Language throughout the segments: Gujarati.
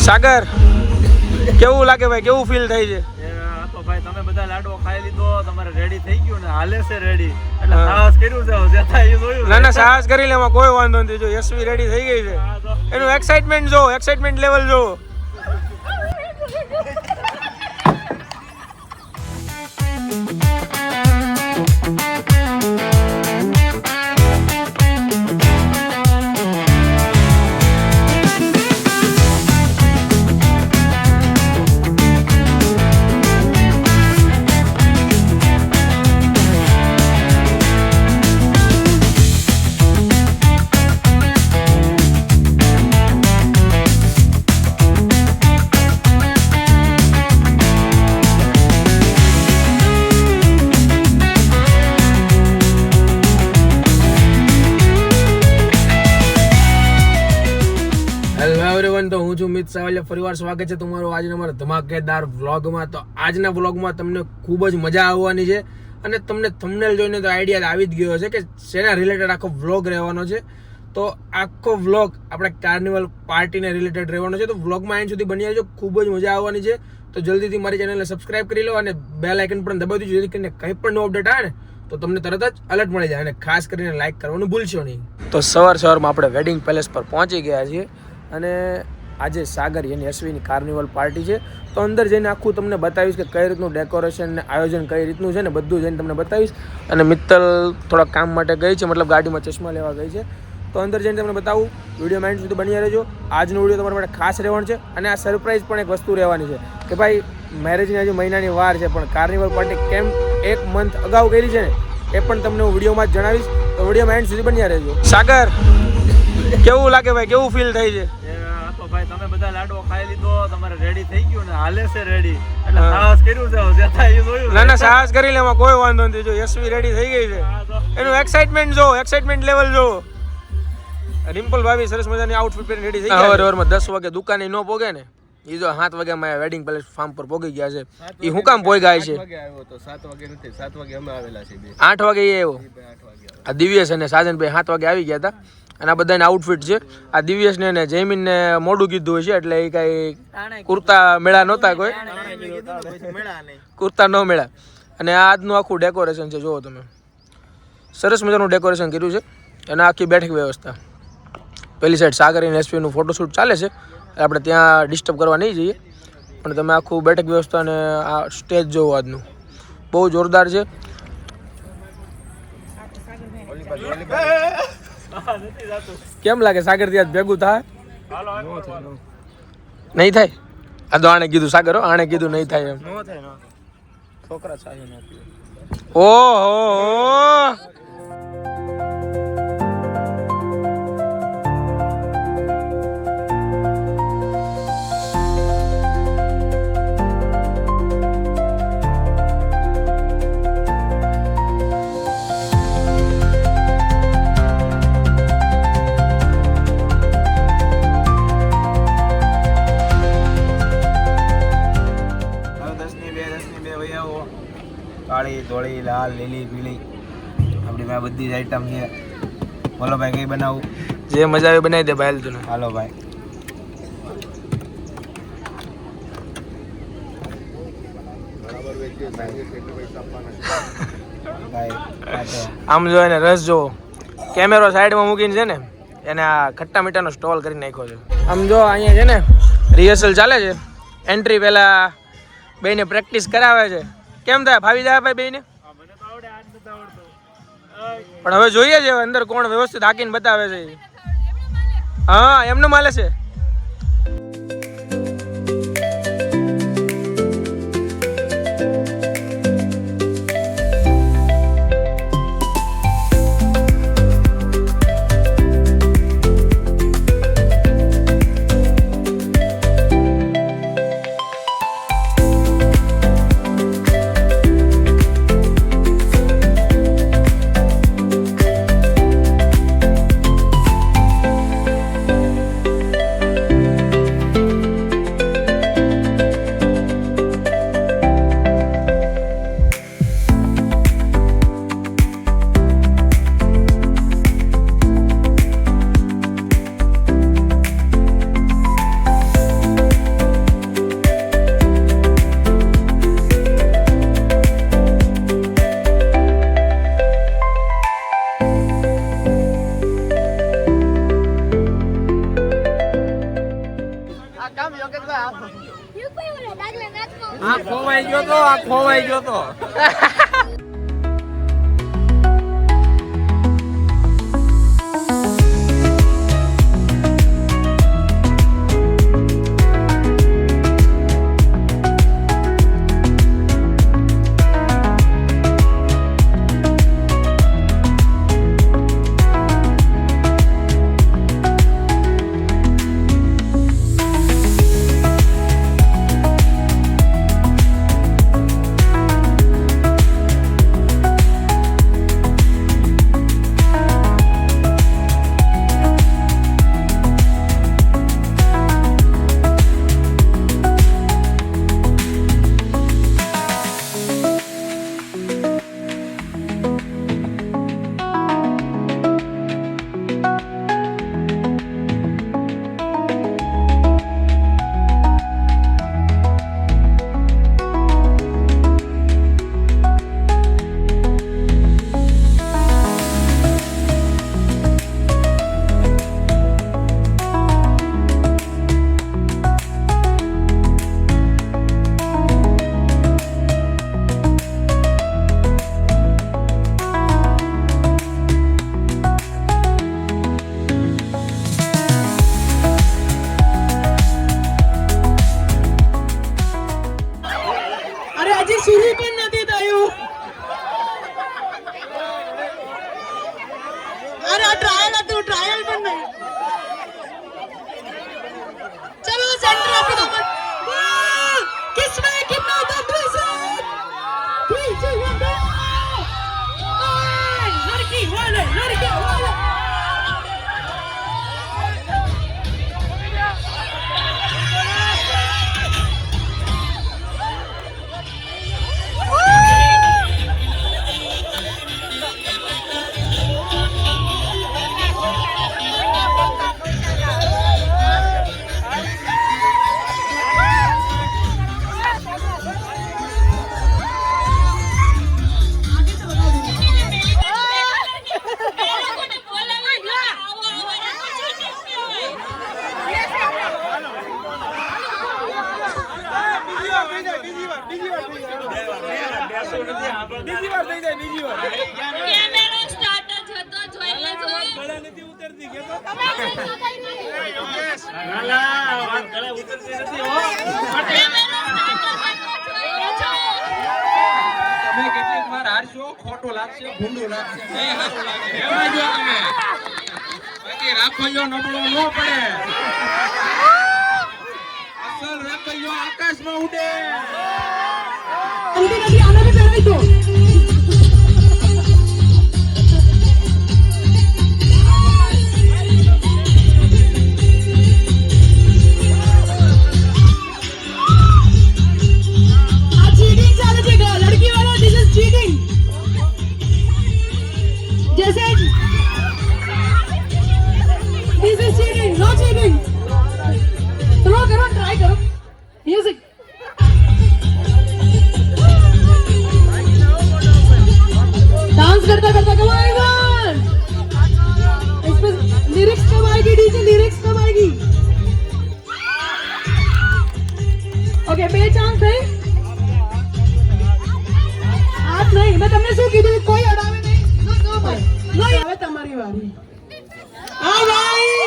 સાગર કેવું લાગે ભાઈ, કેવું ફીલ થાય છે? તો ભાઈ તમે બધા લાડવો ખાઈ લીધો, તમારે રેડી થઈ ગયું ને, હાલે છે રેડી, એટલે સાહસ કર્યું છે જેતા એ જોયું. ના ના, સાહસ કરી લે, એમાં કોઈ વાંધો નથી. જો યશવી રેડી થઈ ગઈ છે, એનું એક્સાઇટમેન્ટ જો, એક્સાઇટમેન્ટ લેવલ જો. તો હું છું મિત સાવલિયા, ફરીવાર સ્વાગત છે તમારું આજના અમારા ધમાકેદાર વ્લોગમાં. તો આજના વ્લોગમાં તમને ખૂબ જ મજા આવવાની છે અને તમને થંબનેલ જોઈને તો આઈડિયા આવી જ ગયો છે કે શેના રિલેટેડ આખો વ્લોગ રહેવાનો છે. તો આખો વ્લોગ આપણે કાર્નિવલ પાર્ટીને રિલેટેડ રહેવાનો છે. તો વ્લોગમાં એન્ડ સુધી બની આવજો, ખૂબ જ મજા આવવાની છે. તો જલ્દીથી મારી ચેનલને સબસ્ક્રાઇબ કરી લો અને બેલ આઇકન પણ દબાવી દેજો, જેથી કરીને કંઈ પણ નવો અપડેટ આવે ને તો તમને તરત જ અલર્ટ મળી જાય. અને ખાસ કરીને લાઇક કરવાનું ભૂલશો નહીં. તો સવારમાં આપણે વેડિંગ પેલેસ પર પહોંચી ગયા છીએ અને આજે સાગર એની યશવીની કાર્નિવલ પાર્ટી છે. તો અંદર જઈને આખું તમને બતાવીશ કે કઈ રીતનું ડેકોરેશન ને આયોજન કઈ રીતનું છે ને બધું જઈને તમને બતાવીશ. અને મિત્તલ થોડા કામ માટે ગઈ છે, મતલબ ગાડીમાં ચશ્મા લેવા ગઈ છે. તો અંદર જઈને તમને બતાવું. વિડીયો માઇન્ડ સુધી બની રહેજો. આજનો વિડીયો તમારા માટે ખાસ રહેવાનો છે અને આ સરપ્રાઈઝ પણ એક વસ્તુ રહેવાની છે કે ભાઈ મેરેજની હજુ મહિનાની વાર છે, પણ કાર્નિવલ પાર્ટી કેમ એક મંથ અગાઉ કરી છે ને એ પણ તમને હું વિડીયોમાં જ જણાવીશ. તો વિડીયો માઇન્ડ સુધી બની રહેજો. સાગર કેવું લાગે ભાઈ, કેવું ફીલ થાય છે? ભાઈ તમે બધા લાડવો ખાઈ લીધો, તમારે રેડી થઈ ગયું ને, હાલે છે રેડી, એટલે સાહસ કર્યું છે જેતા એ જોયું. ના ના, સાહસ કરી લે, એમાં કોઈ વાંધો નથી. જો યશવી રેડી થઈ ગઈ છે, એનું એક્સાઇટમેન્ટ જો, એક્સાઇટમેન્ટ લેવલ જો. રિમ્પલ ભાભી સરસ મજાની આઉટફિટ પહેરીને રેડી થઈ ગયા. હવારમાં 10 વાગે દુકાને ન પોગે ને, એ જો 7 વાગ્યામાં વેડિંગ પેલેસ ફાર્મ પર પોગી ગયા છે. એ હું કામ પોઈ ગયા છે? 8 વાગે આવ્યો તો 7 વાગે નથી, 7 વાગે અમે આવેલા છે. 8 વાગે એ આવ્યો. આ દિવ્યેશ અને સાજનભાઈ 7 વાગે આવી ગયા હતા. અને આ બધાને આઉટફિટ છે. આ દિવ્યેશને અને જયમીનને મોડું કીધું છે એટલે એ કાંઈ કુર્તા મેળા નહોતા, કોઈ કુર્તા ન મેળા. અને આ આજનું આખું ડેકોરેશન છે, જુઓ તમે, સરસ મજાનું ડેકોરેશન કર્યું છે. અને આખી બેઠક વ્યવસ્થા. પેલી સાઈડ સાગર અને એસપીનું ફોટોશૂટ ચાલે છે, આપણે ત્યાં ડિસ્ટર્બ કરવા નહીં જઈએ. પણ તમે આખું બેઠક વ્યવસ્થા અને આ સ્ટેજ જોવો આજનું, બહુ જોરદાર છે. કેમ લાગે સાગર ત્યાં ભેગું થાય? નહીં થાય? આ તો આણે કીધું સાગર, આણે કીધું નહીં થાય એમ. છોકરા ચાહે ઓહો. કાળી, ધોળી, લાલ, લીલી, પીળી, આપણી પાસે બધી જ આઈટમ છે. બોલો ભાઈ કઈ બનાવું? જે મજા આવે બનાવી દે ભાઈ. તું હાલો ભાઈ. આમ જો એને રસ જો, કેમેરો સાઈડમાં મૂકીને છે ને એને આ ખટ્ટા મીઠાનો સ્ટોલ કરી નાખ્યો છે. આમ જો અહીંયા છે ને રિહર્સલ ચાલે છે. એન્ટ્રી પહેલા બેને પ્રેક્ટિસ કરાવે છે. કેમ થાય, ફાવી જાય ભાઈ બેને? પણ હવે જોઈએ છે અંદર કોણ વ્યવસ્થિત હાકીને બતાવે છે. હા, એમનું માલે છે. આ ખોવાઈ ગયો તો શરૂ પણ નથી થયું. અરે આ ટ્રાયલ હતું, ટ્રાયલ પણ નહીં. ચલો સેન્ટર આપી દો. કિસमें कितना दर्द है. 3 2 1 go. लड़की वाले કેમેરો સ્ટાર્ટ જ હતો, જોઈ લેજો. ગળા નથી ઉતરતી કે તો નાલા વાત ગળા ઉતરતી નથી હો. કેમેરો સ્ટાર્ટ જ હતો, જોઈ લેજો. તમે કેટલીક વાર હારશો, ખોટું લાગશે, ભૂંડું લાગશે, નહીં સારું લાગે. એમાં જો તમે બાકી રાખોયો નબળો ન પડે. અસલ રાખોયો આકાશમાં ઉડે. અંતે નથી આને भी પહેરાવી દો. ओके બે ચાન્સ है હાથ નહીં મેં તમને શું કીધું કોઈ અડાવે નહીં નહીં હવે તમારી વારી આ ભાઈ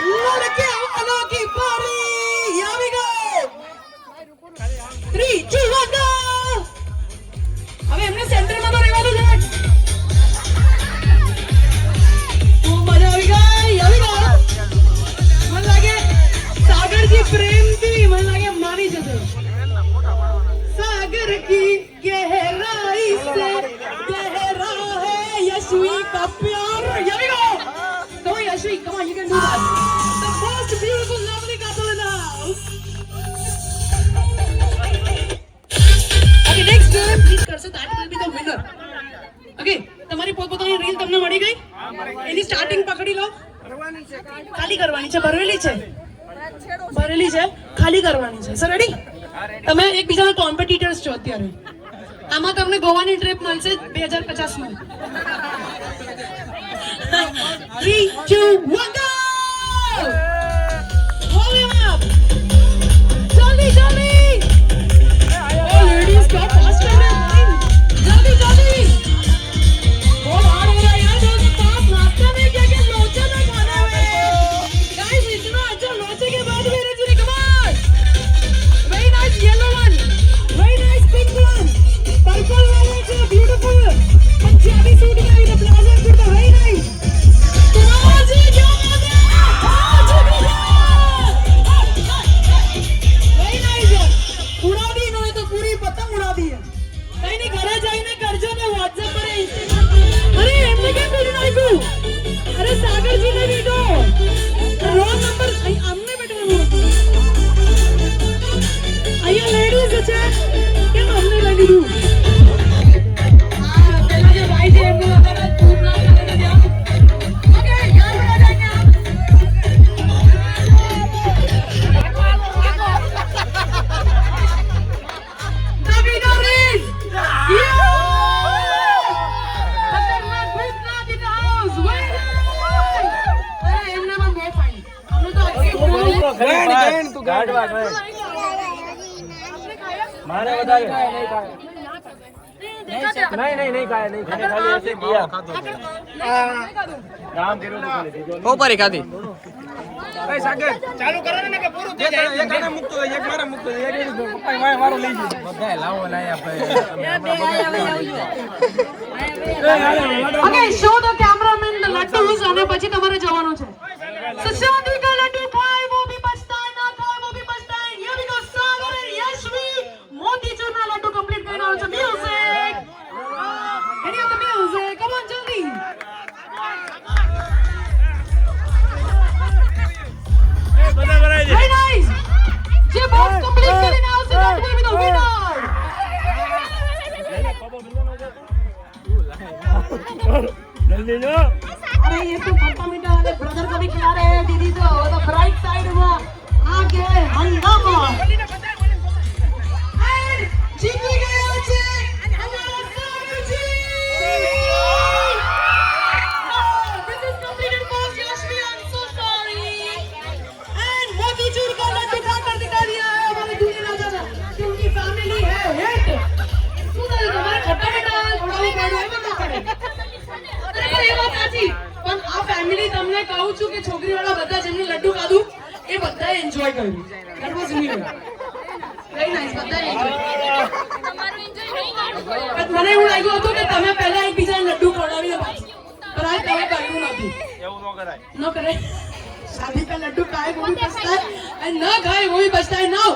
લડકે વાલો કી પારી here we go 3 2 1 go હવે એમને સેન્ટરમાં તો રહેવાનું છે ખૂબ મજા આવી ગઈ here we go મને લાગે સાગરજી પ્રેમથી મને લાગે માની જશે सागर की गहराई से गहरा है यशवी का प्यार here we go come on Yashvi come on you can do that the most beautiful lovely couple in the house okay next game please કરશો that will be the winner okay તમારી પોતપોતાની રીલ તમને મળી ગઈ એની સ્ટાર્ટિંગ પકડી લો ખાલી કરવાની છે ભરેલી છે ખાલી કરવાની છે સર રેડી તમે એકબીજાના કોમ્પિટિટર્સ છો અત્યારે આમાં તમને ગોવાની ટ્રીપ મળશે 2050 માં 3 2 1 go volume up મારે વધારે નહીં ખાય એને ખાલી હશે ગયા કામ કર્યું તો ખાલી દીધો નહીં. પોપરી ખાધી એ સાગર ચાલુ કરો ને કે પૂરું થઈ જાય એક આને મૂકતો હોય, એક મારે મૂકતો હોય, એક પપ્પા વાય વારો લઈ ગયો બધાય લાવો લાયા Okay, show the cameraman the laddus અને પછી તમારે જવાનું છે. So શાદી કા લડ્ડુ ખાય વો ભી બચતા હૈ, ના ખાય વો ભી બચતા હૈ. Here we go, Sagar and Yashvi. Motichoor ના લડ્ડુ complete કરી રહ્યો છે. Music. Ready on the music. Come on, જલ્દી. બધા ભરાઈ Very nice. જે box complete કરીને આવશે that will be the winner. જલ્દી જો अरे ये तो खट्टा मीठा वाले ब्रदर को भी खिला रहे हैं दीदी तो वो तो ब्राइट साइड हुआ आगे हंगामा एंड जीत गया છે हमारा सागर जी this is completed for Yashvi. I'm so sorry and motichoor का लड्डू खाकर दिखा दिया है हमारे दूल्हे राजा ने कि उनकी फैमिली है हिट सुधा जी हमारे खट्टा मीठा थोड़ा भी बड़ा है बता करे અરે એ વાત સાચી પણ આ ફેમિલી તમને કહું છું કે છોકરીવાળા બધા જેમને લડ્ડુ ખાધું એ બધાએ એન્જોય કર્યું that was real very nice બધાએ એન્જોય મને એવું લાગ્યું હતું કે તમે પહેલા એકબીજાને લડ્ડુ ખવડાવી દો પણ આ તમે કર્યું નથી એવું ન કરાય ન કરે શાદી पे लड्डू खाए वो भी बचता है and ना खाए वो भी बचता है नाउ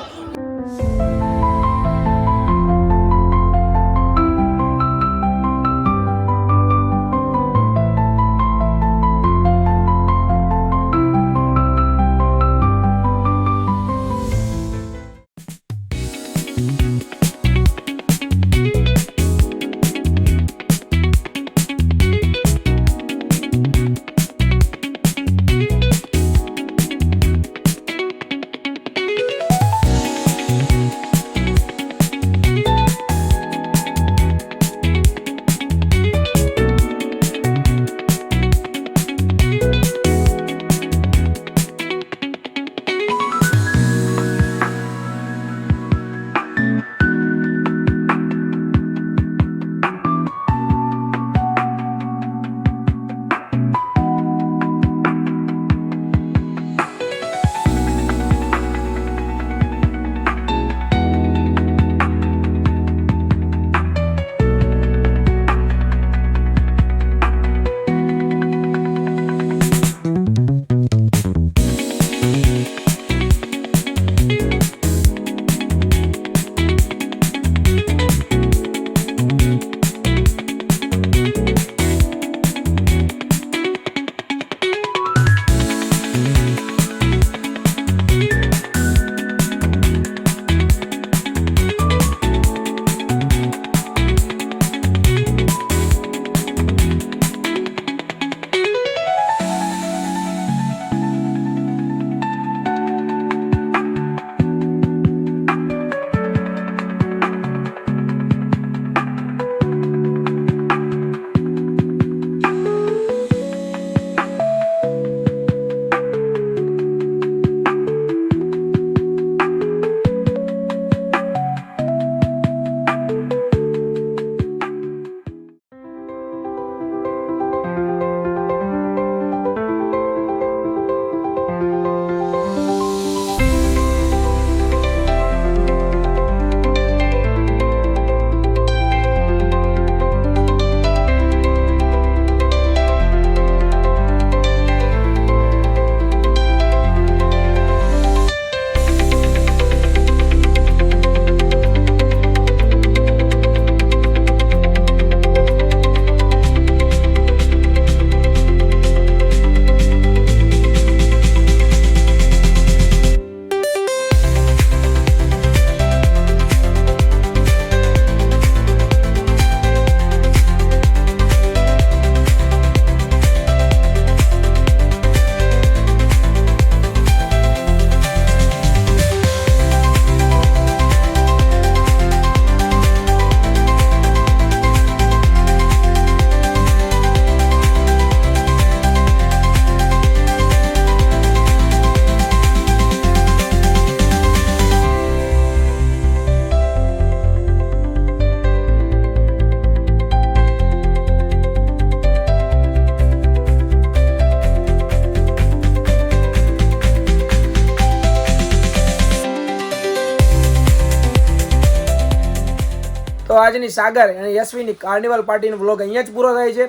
તો આજની સાગર અને યશવીની કાર્નિવલ પાર્ટીનો વ્લોગ અહીંયા જ પૂરો થાય છે.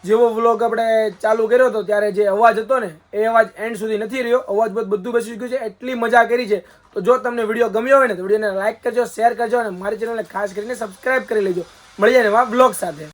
જેવો વ્લોગ આપણે ચાલુ કર્યો હતો ત્યારે જે અવાજ હતો ને એ અવાજ એન્ડ સુધી નથી રહ્યો. અવાજ બધું બેસી ગયું છે. એટલી મજા કરી છે. તો જો તમને વિડીયો ગમ્યો હોય ને તો વિડીયોને લાઈક કરજો, શેર કરજો અને મારી ચેનલને ખાસ કરીને સબસ્ક્રાઇબ કરી લેજો. મળી જાય નવા વ્લોગ સાથે.